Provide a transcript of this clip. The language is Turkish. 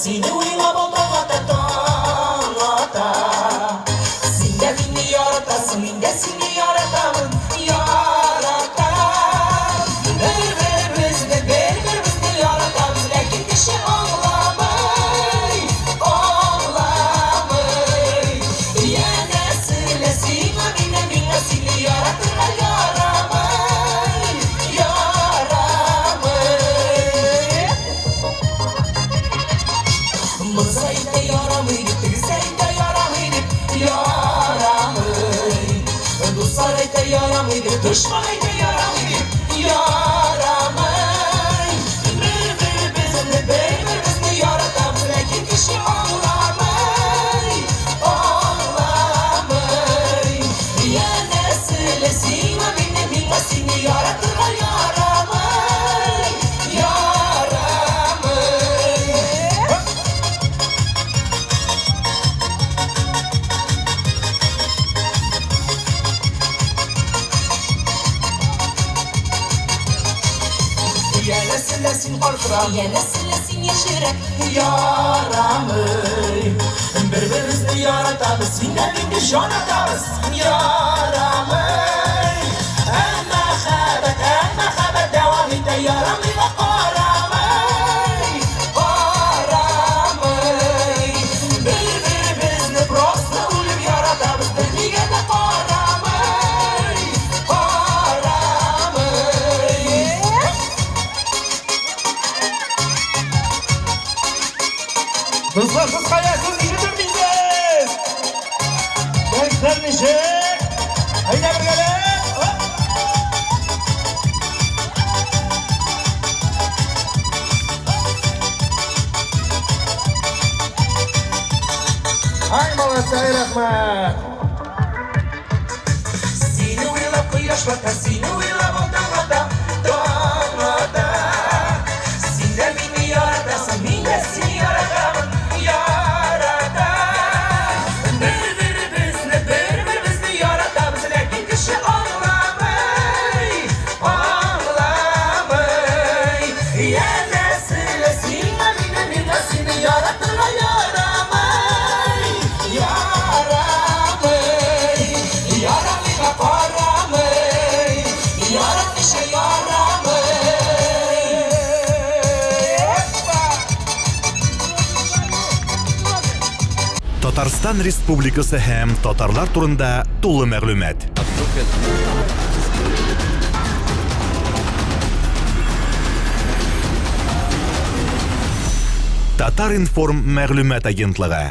seni uylab ota. Sen de beni yaratasın, ben de seni yaratamın. Birbirimizni yaratamız, lakin kişi ağlamay. Yana söylesin, beni seni yaratırlar yaramay. Mızayda yaramaydı, tüzeyde yaramaydı, Dostlarıyda yaramaydı, düşmanıyda yaramaydı, Birbirimizni yaratamız, lakin kişi ağlamay. Yana söylesin, beni seni yaratırlar yaramay. Yana söylesin korkuram, yana söylesin yaşarak yaramay. Birbirimizni yaratamız, sen de beni yaratamız, yaramay. Mahabbet devam ede yaramay ve qaramay. Birbirimizni prosta ulib yaratamız, birliğe de qaramay. Dostlar siz kayasınız, işitin bizsiz. Gençler nişi. Haydi bir gelin. Ay molası, ay rahmet. Seni uylab quyosh bota, seni uylab ota. Sen de beni yaratasan, ben de seni yarataman. Birbirimizni yaratamız, lakin kişi ağlamay. Yana söylesin, beni seni yaratırlar yaramay. Yaramay ve qaramay. Yaratmışa yaramay. Татарстан Республикасы һәм татарлар турында тулы мәгълүмат. Татар информ мәгълүмат агентлыгы.